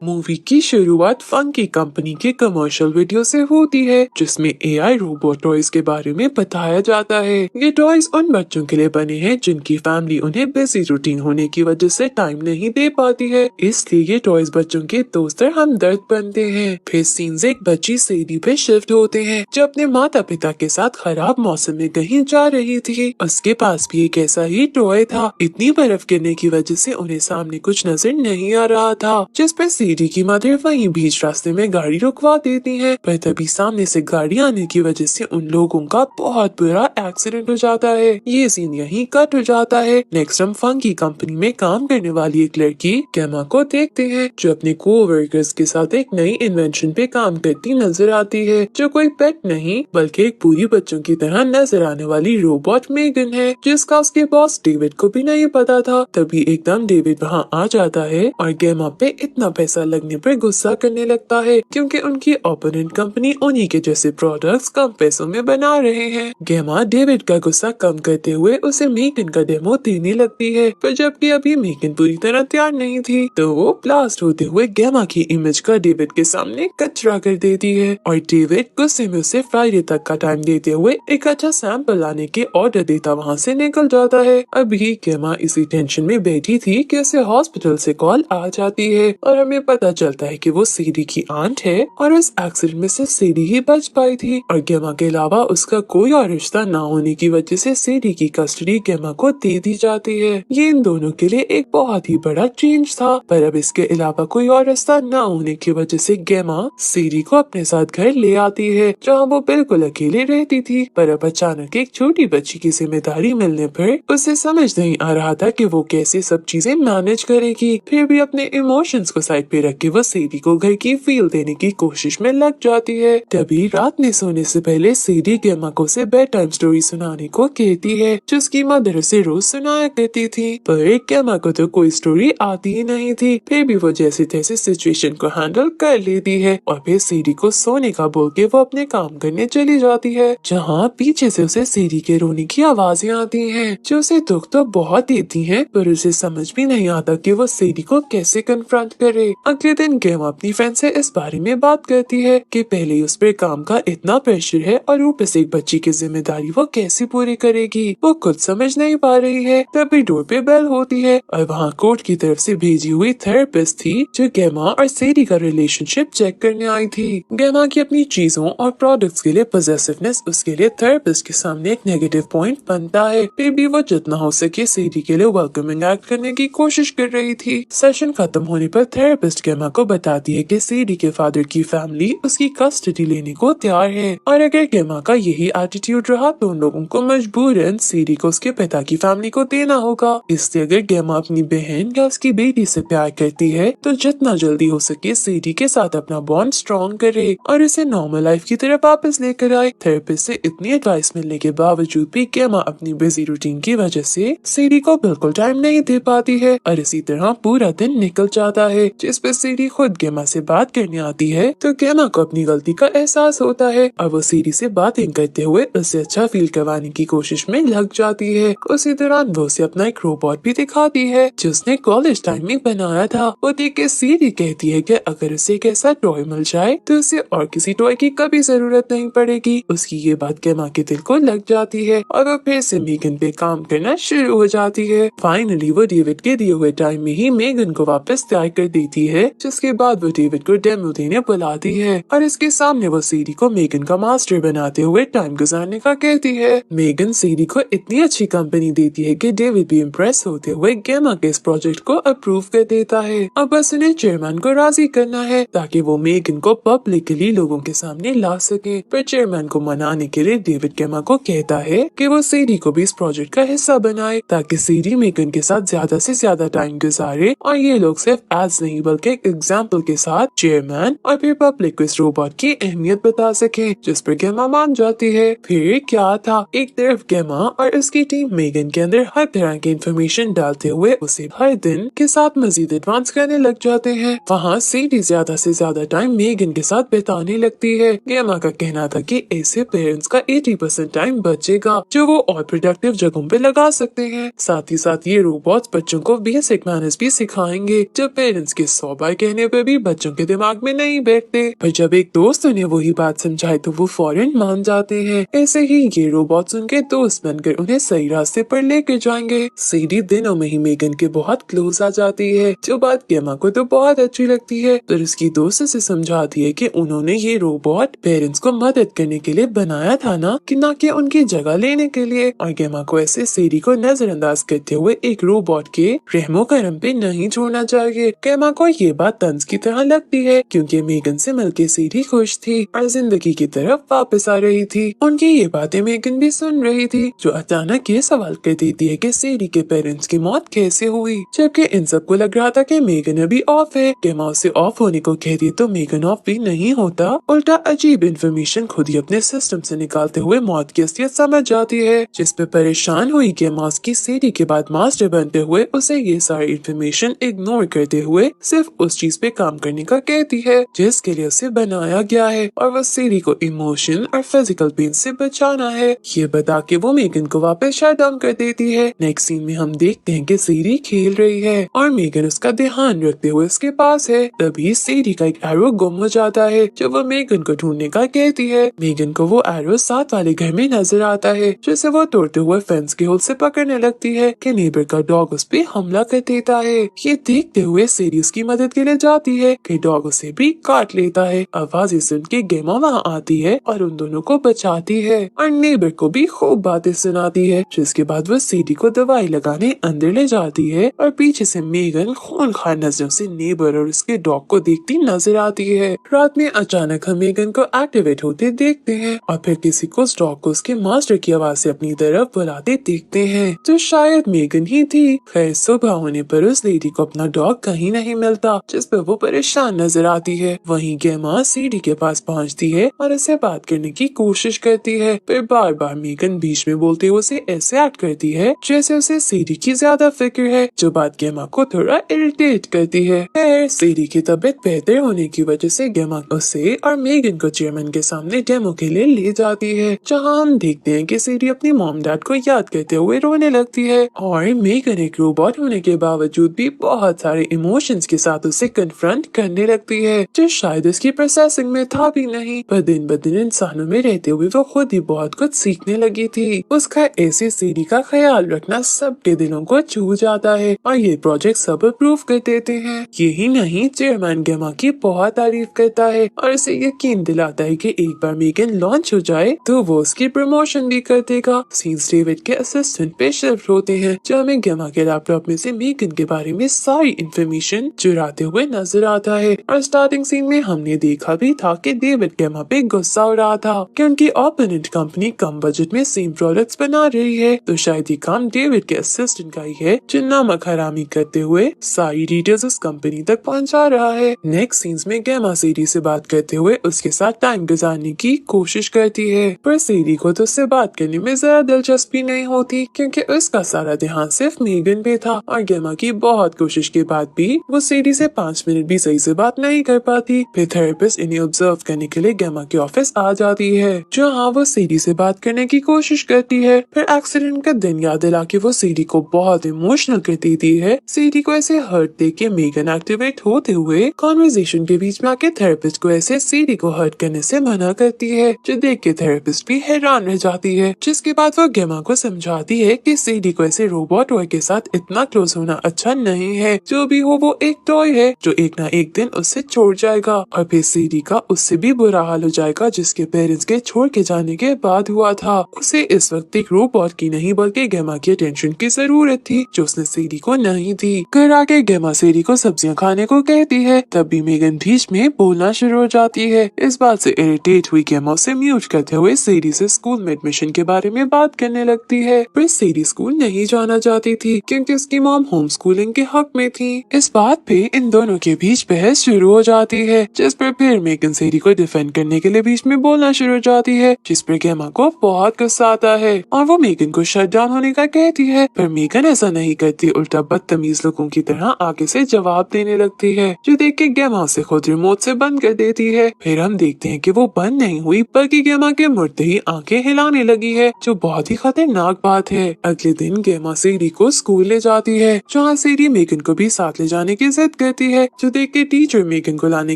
Movie की शुरुआत funky company के कमर्शियल वीडियो से होती है जिसमें एआई रोबोट टॉयज के बारे में बताया जाता है। ये टॉयज उन बच्चों के लिए बने हैं जिनकी फैमिली उन्हें बिजी रूटीन होने की वजह से टाइम नहीं दे पाती है, इसलिए ये टॉयज बच्चों के दोस्त और हमदर्द बनते हैं। फिर सीन्स एक बच्ची सीढ़ी पे शिफ्ट होते हैं जो अपने माता पिता के साथ खराब मौसम में कहीं जा रही थी। उसके पास भी एक ऐसा ही टॉय था। इतनी बर्फ गिरने की वजह से उन्हें सामने कुछ नजर नहीं आ रहा था, जिस पर सीढ़ी की मदर वहीं बीच रास्ते में गाड़ी रुकवा देती है। पर तभी सामने से गाड़ी आने की वजह से उन लोगों का बहुत बुरा एक्सीडेंट हो जाता है। ये सीन यहीं कट हो जाता है। नेक्स्ट हम फंकी कंपनी में काम करने वाली एक लड़की गेमा को देखते हैं जो अपने कोवर्कर्स के साथ एक नई इन्वेंशन पे काम करती नजर आती है, जो कोई पेट नहीं बल्कि एक पूरी बच्चों की तरह नजर आने वाली रोबोट मेगन है, जिसका उसके बॉस डेविड को भी नहीं पता था। तभी एकदम डेविड वहाँ आ जाता है और गेमा पे इतना पैसा लगने पर गुस्सा करने लगता है क्योंकि उनकी ओपोनेंट कंपनी उन्हीं के जैसे प्रोडक्ट्स कम पैसों में बना रहे हैं। गेमा डेविड का गुस्सा कम करते हुए उसे मेगन का डेमो देने लगती है, पर जबकि अभी मेगन पूरी तरह तैयार नहीं थी तो वो ब्लास्ट होते हुए गेमा की इमेज का डेविड के सामने कचरा कर देती है और डेविड गुस्से में उसे फ्राइडे तक का टाइम देते हुए एक अच्छा सैंपल लाने के ऑर्डर देता वहाँ से निकल जाता है। अभी गेमा इसी टेंशन में बैठी थी कि उसे हॉस्पिटल से कॉल आ जाती है और हमें पता चलता है कि वो सीढ़ी की आंट है और उस एक्सीडेंट में सिर्फ सीढ़ी ही बच पाई थी और गेमा के अलावा उसका कोई और रिश्ता ना होने की वजह से सीढ़ी की कस्टडी गेमा को दे दी जाती है। ये इन दोनों के लिए एक बहुत ही बड़ा चेंज था, पर अब इसके अलावा कोई और रास्ता न होने की वजह से गेमा सीढ़ी को अपने साथ घर ले आती है जहाँ वो बिल्कुल अकेले रहती थी। पर अब अचानक एक छोटी बच्ची की जिम्मेदारी मिलने पर उसे समझ नहीं आ रहा था कि वो कैसे सब चीजें मैनेज करेगी। फिर भी अपने इमोशंस को साइड पे रख के वो सीढ़ी को घर की फील देने की कोशिश में लग जाती है। तभी रात में सोने से पहले सीढ़ी गेमा को उसे बेड टाइम स्टोरी सुनाने को कहती है जिसकी मदर उसे रोज सुनाया करती थी, पर गेमा को तो कोई स्टोरी आती ही नहीं थी। फिर भी वो जैसे तैसे सिचुएशन को हैंडल कर लेती है और फिर सीढ़ी को सोने का बोल के वो अपने काम करने चली जाती है, जहाँ पीछे से उसे सीढ़ी के रोने की आवाजें आती हैं जो उसे दुख तो बहुत देती हैं, पर उसे समझ भी नहीं आता कि वो सीढ़ी को कैसे कन्फ्रंट करे। अगले दिन गेमा अपनी फ्रेंड से इस बारे में बात करती है कि पहले उस पर काम का इतना प्रेशर है और ऊपर से एक बच्ची की जिम्मेदारी वो कैसे पूरी करेगी, वो खुद समझ नहीं पा रही है। तभी डोर पे बेल होती है और वहाँ कोर्ट की तरफ से भेजी हुई थेरेपिस्ट थी जो गेमा और सीढ़ी का रिलेशनशिप चेक करने आई थी। गेमा की अपनी चीजों और प्रोडक्ट्स के लिए पॉसेसिवनेस उसके लिए थेरेपिस्ट के सामने एक नेगेटिव पॉइंट बनता है। फिर भी वो जितना हो सके सीढ़ी के लिए वेलकमिंग एक्ट करने की कोशिश कर रही थी। सेशन खत्म होने पर थेरेपिस्ट गेमा को बताती है कि सीढ़ी के फादर की फैमिली उसकी कस्टडी लेने को तैयार है और अगर गेमा का यही एटीट्यूड रहा तो उन लोगों को मजबूरन सीढ़ी को उसके पिता की फैमिली को देना होगा। इसलिए अगर गेमा अपनी बहन या उसकी बेटी से प्यार करती है तो जितना जल्दी हो सके सीढ़ी के साथ अपना बॉन्ड स्ट्रॉन्ग करे और इसे नॉर्मल लाइफ की तरफ वापस लेकर आए। थेरेपिस्ट से इतनी एडवाइस मिलने के बावजूद भी गेमा अपनी बिजी रूटीन की वजह से सीढ़ी को बिल्कुल टाइम नहीं दे पाती है और इसी तरह पूरा दिन निकल जाता है, जिस पर सीढ़ी खुद गेमा से बात करने आती है तो गेमा को अपनी गलती का एहसास होता है और वो सीढ़ी से बातें करते हुए उसे अच्छा फील करवाने की कोशिश में लग जाती है। उसी दौरान वो उसे अपना एक रोबोट भी दिखाती है जो उसने कॉलेज टाइम में बनाया था। वो देख के सीढ़ी कहती है कि अगर उसे एक ऐसा टॉय मिल जाए तो उसे और किसी टॉय की कभी जरूरत नहीं पड़ेगी। उसकी ये बात गेमा के दिल को लग जाती है और वो फिर से मेगन पे काम करना शुरू हो जाती है। फाइनली वो डेविड के दिए हुए टाइम में ही मेगन को वापस तैयार कर देती है, जिसके बाद वो डेविड को डेमो देने बुलाती है और इसके सामने वो सीढ़ी को मेगन का मास्टर बनाते हुए टाइम गुजारने का कहती है। मेगन सीढ़ी को इतनी अच्छी कंपनी देती है कि डेविड भी इम्प्रेस होते हुए गेमा के इस प्रोजेक्ट को अप्रूव कर देता है। अब बस उन्हें चेयरमैन को राजी करना है ताकि वो मेगन को पब्लिकली लोगों के सामने ला सके। पर चेयरमैन को मनाने के लिए डेविड गेमा को कहता है कि वो सीढ़ी को भी इस प्रोजेक्ट का हिस्सा बनाए ताकि सीढ़ी मेगन के साथ ज्यादा से ज्यादा टाइम गुजारे और ये लोग सिर्फ एड्स नहीं बल्कि एक एग्जाम्पल के साथ चेयरमैन और फिर पब्लिक को इस रोबोट की अहमियत बता सके, जिस पर गेमा मान जाती है। फिर क्या था, एक तरफ गेमा और उसकी टीम मेगन के अंदर हर तरह की इंफॉर्मेशन डालते हुए उसे हर दिन के साथ मजीद एडवांस करने लग जाते हैं। वहाँ सीढ़ी ज्यादा से ज्यादा टाइम मेगन के साथ बिताने लगती है। गेमा का कहना था कि ऐसे पेरेंट्स का 80% टाइम बचेगा जो वो और प्रोडक्टिव जगहों पे लगा सकते हैं। साथ ही साथ ये रोबोट्स बच्चों को बेसिक मैनर्स भी सिखाएंगे जो पेरेंट्स के 100 100 बार कहने पर भी बच्चों के दिमाग में नहीं बैठते, पर जब एक दोस्त उन्हें वही बात समझाए तो वो फौरन मान जाते हैं। ऐसे ही ये रोबोट्स उनके दोस्त बनकर उन्हें सही रास्ते पर लेकर जाएंगे। सीडी दिनों में ही मेगन के बहुत क्लोज आ जाती है, जो बात गेमा को तो बहुत अच्छी लगती है, पर उसकी दोस्त उसे समझाती है कि उन्होंने ये रोबोट पेरेंट्स को मदद करने के लिए बनाया था ना कि उनकी जगह लेने के लिए। और गेमा को ऐसे सीडी को नजरअंदाज करते हुए एक रोबोट के रहमो करम पे नहीं छोड़ना चाहिए। गेमा को ये बात तंज की तरह लगती है, क्योंकि मेगन से मिलके सीडी खुश थी और जिंदगी की तरफ वापस आ रही थी। उनकी ये बातें मेगन भी सुन रही थी, जो अचानक ये सवाल कर देती है कि सीडी के पेरेंट्स की मौत कैसे हुई, जबकि इन सबको लग रहा था कि मेगन अभी ऑफ है। गेमा उसे ऑफ होने को कहती है तो मेगन ऑफ भी नहीं होता, उल्टा अजीब इन्फॉर्मेशन खुद ही अपने सिस्टम से निकालते हुए मौत की असलियत समझ जाती है, जिस पे परेशान हुई गेमा की सीडी के बाद मास्टर बनते हुए उसे ये सारी इन्फॉर्मेशन इग्नोर करते हुए सिर्फ उस चीज पे काम करने का कहती है जिसके लिए उसे बनाया गया है, और वो सीडी को इमोशन और फिजिकल पेन से बचाना है। ये बता के वो मेगन को वापस शट डाउन कर देती है। नेक्स्ट सीन में हम देखते हैं कि सीडी खेल रही है और मेगन उसका ध्यान रखते हुए उसके पास है। तभी सीडी का एक एरो गुम हो जाता है, जो वो मेगन को ढूंढने का कहती है। मेगन को वो एरो साथ वाले घर में नजर आता है, जिसे वो तोड़ते हुए फेंस के होल से पकड़ने लगती है कि नेबर का डॉग उस पे हमला कर देता है। ये देखते हुए सीडी उसकी मदद के लिए जाती है कि डॉग उसे भी काट लेता है। आवाजें सुन के गेमा वहाँ आती है और उन दोनों को बचाती है और नेबर को भी खूब बातें सुनाती है, जिसके बाद वो सीडी को दवाई लगाने अंदर ले जाती है और पीछे से मेगन खूनखार नजरों से नेबर और उसके डॉग को देखती नजर आती है। रात में अचानक हम मेगन को एक्टिवेट होते देखते हैं और फिर किसी को उस डॉग को उसके मास्टर की आवाज से अपनी तरफ बुलाते देखते हैं, जो शायद मेगन ही थी। खैर सुबह होने पर उस लेडी को अपना डॉग कहीं नहीं मिलता, जिस पर वो परेशान नजर आती है। वहीं गेमा सीडी के पास पहुंचती है और उससे बात करने की कोशिश करती है, पर बार बार मेगन बीच में बोलते हुए उसे ऐसे एक्ट करती है जैसे उसे सीडी की ज्यादा फिक्र है, जो बात गेमा को थोड़ा इरिटेट करती है। खैर सीडी की तबीयत बेहतर होने की वजह से गेमा उसे और मेगन को चेयरमैन के सामने डेमो के लिए ले जाती है, जहाँ हम देखते हैं कि सीडी अपनी मॉम डैड को याद करते हुए रोने लगती है और मेगन एक रोबोट होने के बावजूद भी बहुत सारे इमोशंस के साथ उसे कन्फ्रंट करने लगती है, जो शायद उसकी प्रोसेसिंग में था भी नहीं। पर दिन ब दिन इंसानों में रहते हुए वो खुद ही बहुत कुछ सीखने लगी थी। उसका ऐसी सीडी का ख्याल रखना सबके दिलों को छू जाता है और ये प्रोजेक्ट सब अप्रूव कर देते हैं। यही नहीं, चेयरमैन गेमा की बहुत तारीफ करता है और उसे यकीन दिलाता है कि एक बार मेगन लॉन्च हो जाए तो वो उसकी प्रमोशन भी कर देगा। सीन्स डेविड के असिस्टेंट पे शिफ्ट होते हैं, जो हमें गेमा के लैपटॉप में से मेगन के बारे में सारी इंफॉर्मेशन चुराते हुए नजर आता है। और स्टार्टिंग सीन में हमने देखा भी था कि डेविड गेमा पे गुस्सा हो रहा था कि उनकी ओपोनेंट कंपनी कम बजट में सेम प्रोडक्ट्स बना रही है, तो शायद ये काम डेविड के असिस्टेंट का ही है, जो नमक हरामी करते हुए सारी डिटेल्स उस कंपनी तक पहुंचा रहा है। नेक्स्ट सीन्स में गेमा सीडी से बात करते हुए उसके साथ टाइम गुजारने की कोशिश करती है, पर सीडी को तो उससे बात करने में ज्यादा दिलचस्पी नहीं होती, क्योंकि उसका सारा ध्यान सिर्फ मेगन पे था और गेमा की बहुत कोशिश के बाद भी वो सीडी से 5 मिनट भी सही से बात नहीं कर पाती। फिर थेरेपिस्ट इन्हें ऑब्जर्व करने के लिए गेमा के ऑफिस आ जाती है, जहाँ वो सीडी से बात करने की कोशिश करती है। फिर एक्सीडेंट का दिन याद दिला के वो सीडी को बहुत इमोशनल कर देती है। सीडी को ऐसे हर्ट देख के मेगन एक्टिवेट होते हुए कॉन्वर्सेशन के बीच में आके थेरेपिस्ट को ऐसे सीडी को हर्ट करने से मना करती है, जो देख के थेरेपिस्ट भी हैरान रह जाती है। जिसके बाद वो गेमा को समझाती है कि सीडी को ऐसे रोबोट टॉय के साथ इतना क्लोज होना अच्छा नहीं है, जो भी हो वो एक टॉय है जो एक ना एक दिन उससे छोड़ जाएगा, और फिर सीडी का उससे भी बुरा हाल हो जाएगा, जिसके पेरेंट्स के छोड़ के जाने के बाद हुआ था। उसे इस वक्त एक रोबोट की नहीं बल्कि गेमा की अटेंशन की जरूरत थी, जो उसने सीडी को नहीं दी। घर आके गेमा सीडी को सब्जियां खाने को कहती है, तब भी मेगन बीच में बोलना शुरू हो जाती है। इस बात से इरिटेट हुई गेमा उसे म्यूट करते हुए सीडी से स्कूल में एडमिशन के बारे में बात करने लगती है। पर सीडी स्कूल नहीं जाना चाहती थी, क्योंकि उसकी मॉम होम स्कूलिंग के हक में थी। इस बात पे इन दोनों के बीच बहस शुरू हो जाती है, जिस पर फिर मेगन सीडी को डिफेंड करने के लिए बीच में बोलना शुरू हो जाती है, जिस पर गेमा को बहुत गुस्सा आता है और वो मेगन को शट डाउन होने का कहती है। पर मेगन ऐसा नहीं करती, उल्टा बदतमीज लोगों की तरह आगे से जवाब देने लगती है, जो देख के गेमा उसे खुद रिमोट से बंद कर देती है। फिर हम देखते हैं कि वो बंद नहीं हुई, बल्कि गेमा के मुड़ते ही आंखें हिलाने लगी है, जो बहुत ही खतरनाक बात है। अगले दिन गेमा सीडी को स्कूल ले जाती है, जहाँ सीडी मेगन को भी साथ ले जाने की जिद मदद करती है, जो देख के टीचर मेगन को लाने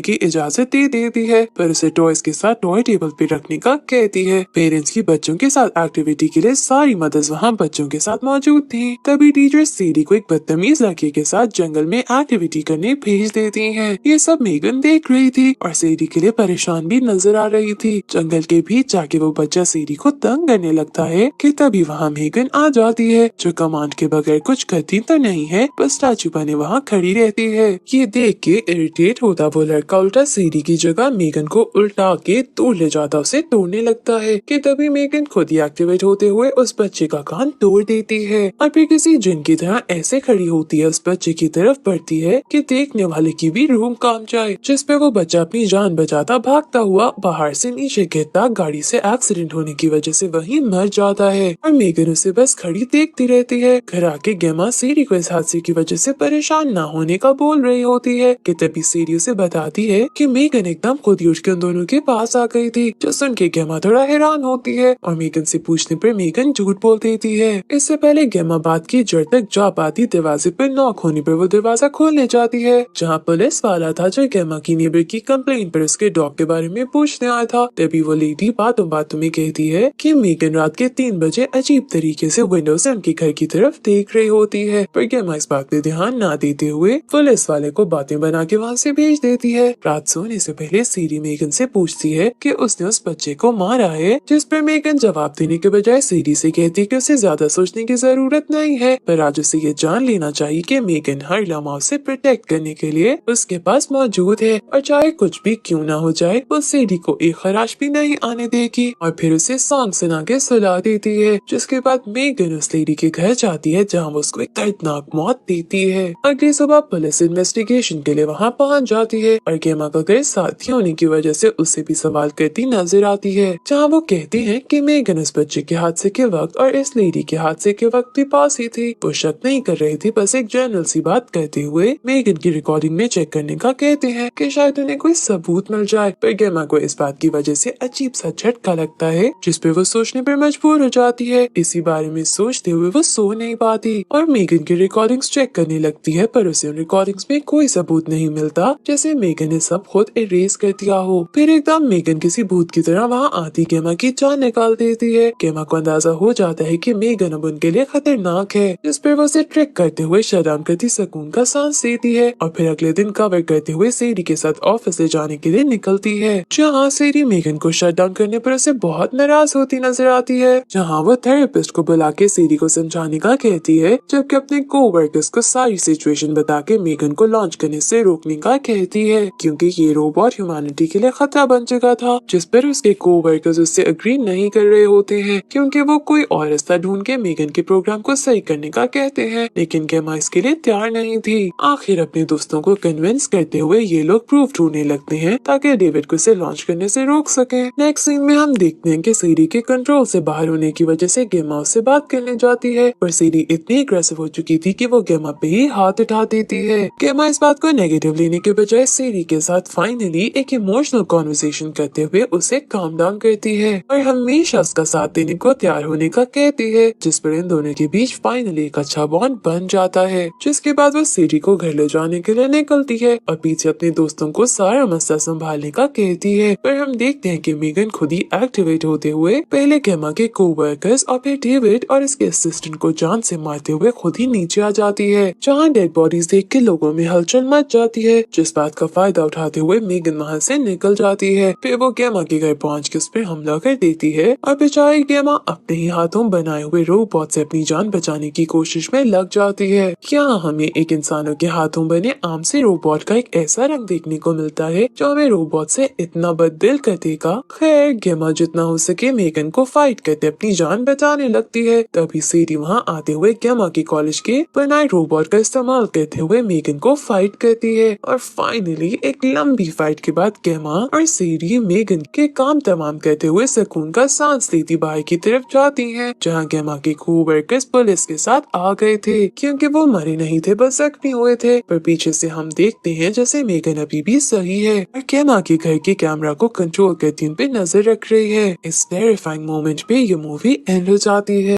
की इजाजत दे देती है, पर उसे टॉयज के साथ टॉय टेबल पे रखने का कहती है। पेरेंट्स की बच्चों के साथ एक्टिविटी के लिए सारी मदद वहाँ बच्चों के साथ मौजूद थी। तभी टीचर सेरी को एक बदतमीज लड़के के साथ जंगल में एक्टिविटी करने भेज देती है। ये सब मेगन देख रही थी और सेरी के लिए परेशान भी नजर आ रही थी। जंगल के बीच जाके वो बच्चा सेरी को तंग करने लगता है कि तभी वहाँ मेगन आ जाती है, जो कमांड के बगैर कुछ करती तो नहीं है, बस स्टैचू बने वहाँ खड़ी रहती है। ये देख के इरिटेट होता वो लड़का उल्टा सेरी की जगह मेगन को उल्टा के दूर ले जाता उसे तोड़ने लगता है कि तभी मेगन खुद ही एक्टिवेट होते हुए उस बच्चे का कान तोड़ देती है और फिर किसी जिन की तरह ऐसे खड़ी होती है उस बच्चे की तरफ बढ़ती है कि देखने वाले की भी रूह कांप जाए, जिसपे वो बच्चा अपनी जान बचाता भागता हुआ बाहर से नीचे गिरता गाड़ी से एक्सीडेंट होने की वजह से वहीं मर जाता है और मेगन उसे बस खड़ी देखती रहती है। घर आके गेमा सेरी को इस हादसे की वजह से परेशान ना होने का बोल रही होती है कि तभी सेरी उसे बताती है कि मेगन एकदम खुद ही उठ के उन दोनों के पास आ गई थी, जो सुन के गेमा थोड़ा हैरान होती है और मेगन से पूछने पर मेगन झूठ बोल देती है। इससे पहले गेमा बात की जड़ तक जा पाती दरवाजे पर नॉक होने पर वो दरवाजा खोलने जाती है, जहाँ पुलिस वाला था जो गेमा की नेबर की कंप्लेंट पर उसके डॉग के बारे में पूछने आया था। तभी वो लेडी बातों बातों में कहती है कि मेगन रात के 3 बजे अजीब तरीके से विंडो से उनके घर की तरफ देख रही होती है, पर गेमा इस बात पे ध्यान ना देते हुए पुलिस वाले को बातें बना के वहाँ से भेज देती है। रात सोने से पहले सीरी मेगन से पूछती है कि उसने उस बच्चे को मारा है, जिस पर मेगन जवाब देने के बजाय सीरी से कहती है कि उसे ज्यादा सोचने की जरूरत नहीं है, पर आज उसे ये जान लेना चाहिए कि मेगन हर लम्हा उसे प्रोटेक्ट करने के लिए उसके पास मौजूद है और चाहे कुछ भी क्यों ना हो जाए वो सीरी को एक खराश भी नहीं आने देगी और फिर उसे सॉन्ग सुना के सुला देती है। जिसके बाद मेगन उस लेडी के घर जाती है, जहाँ वो उसको एक दर्दनाक मौत देती है। अगली सुबह पुलिस इन्वेस्टिगेशन के लिए वहाँ पहुँच जाती है और गेमा का घर साथी होने की वजह से उससे भी सवाल करती नजर आती है, जहाँ वो कहती है कि मेगन उस बच्चे के हादसे के वक्त और इस लेडी के हादसे के वक्त भी पास ही थी। वो शक नहीं कर रही थी, बस एक जनरल सी बात करते हुए मेगन की रिकॉर्डिंग में चेक करने का कहते हैं कि शायद उन्हें कोई सबूत मिल जाए, पर गेमा को इस बात की वजह से अजीब सा झटका लगता है, जिसपे वो सोचने पर मजबूर हो जाती है। इसी बारे में सोचते हुए वो सो नहीं पाती और मेगन की रिकॉर्डिंग्स चेक करने लगती है, पर उसे उन रिकॉर्डिंग्स में कोई सबूत नहीं मिलता, जैसे मेगन ने सब खुद इरेज कर दिया हो। फिर एकदम मेगन किसी भूत की तरह वहाँ आती गेमा की जान निकाल देती है। गेमा को अंदाजा हो जाता है कि मेगन अब उनके लिए खतरनाक है, जिस पर वो उसे ट्रिक करते हुए शटडाउन करती सुकून का सांस लेती है और फिर अगले दिन कवर करते हुए सेरी के साथ ऑफिस ले जाने के लिए निकलती है, जहाँ सेरी मेगन को शटडाउन करने पर उसे बहुत नाराज होती नजर आती है, जहाँ वो थेरेपिस्ट को बुला के सेरी को समझाने का कहती है, जबकि अपने कोवर्कर्स को सारी सिचुएशन बता के मेगन को लॉन्च करने से रोकने का कहती है, क्योंकि ये रोबोट ह्यूमैनिटी के लिए खतरा बन चुका था, जिस पर उसके कोवर्कर्स उससे अग्री नहीं कर रहे होते हैं, क्योंकि वो कोई और रास्ता ढूंढ के मेगन के प्रोग्राम को सही करने का कहते हैं, लेकिन गेमा इसके लिए तैयार नहीं थी। आखिर अपने दोस्तों को कन्विंस करते हुए ये लोग प्रूफ ढूंढने लगते हैं ताकि डेविड को इसे लॉन्च करने से रोक सके। नेक्स्ट सीन में हम देखते हैं कि सीरी के कंट्रोल से बाहर होने की वजह से गेमा उससे बात करने जाती है, पर सीरी इतनी अग्रेसिव हो चुकी थी कि वो गेमा पे ही हाथ उठा देती है। गेमा इस बात को नेगेटिव लेने के बजाय सीरी के साथ फाइनली एक इमोशनल कॉन्वर्सेशन करते हुए उसे काम डाउन करती है और हमेशा उसका साथ देने को तैयार होने का कहती है, जिस पर इन दोनों के बीच फाइनली एक अच्छा बॉन्ड बन जाता है। जिसके बाद वो सीरी को घर ले जाने के लिए निकलती है और पीछे अपने दोस्तों को सारा मसला संभालने का कहती है, पर हम देखते हैं कि मेगन खुद ही एक्टिवेट होते हुए पहले गेमा के कोवर्कर्स और फिर डेविड और इसके असिस्टेंट को जान से मारते हुए खुद ही नीचे आ जाती है, जहाँ डेड बॉडीज देख के लोगों में हलचल मच जाती है, जिस बात का फायदा उठाते हुए मेगन वहाँ से निकल जाती है। फिर वो गेमा के घर पहुँच के उस पर हमला कर देती है और बेचारी गेमा अपने ही हाथों बनाए हुए रोबोट से अपनी जान बचाने की कोशिश में लग जाती है। यहाँ हमें एक इंसानों के हाथों बने आम से रोबोट का एक ऐसा रंग देखने को मिलता है जो हमें रोबोट से इतना बददिल कर देगा। खैर गेमा जितना हो सके मेगन को फाइट करते अपनी जान बचाने लगती है। तभी सीरी वहाँ आते हुए गेमा के कॉलेज के बनाए रोबोट का इस्तेमाल करते हुए मेगन को फाइट करती है और फाइनली एक लंबी फाइट के बाद गेमा और सीरी मेगन के काम तमाम करते हुए सुकून का सांस लेती बाहर की तरफ जाती हैं, जहाँ गेमा के कोवर्कर्स पुलिस के साथ आ गए थे, क्योंकि वो मरे नहीं थे बस जख्मी हुए थे। पर पीछे से हम देखते हैं जैसे मेगन अभी भी सही है और गेमा के घर के कैमरा को कंट्रोल करती उन पे नजर रख रही है। इस टेरिफाइंग मोमेंट पे ये मूवी एंड हो जाती है।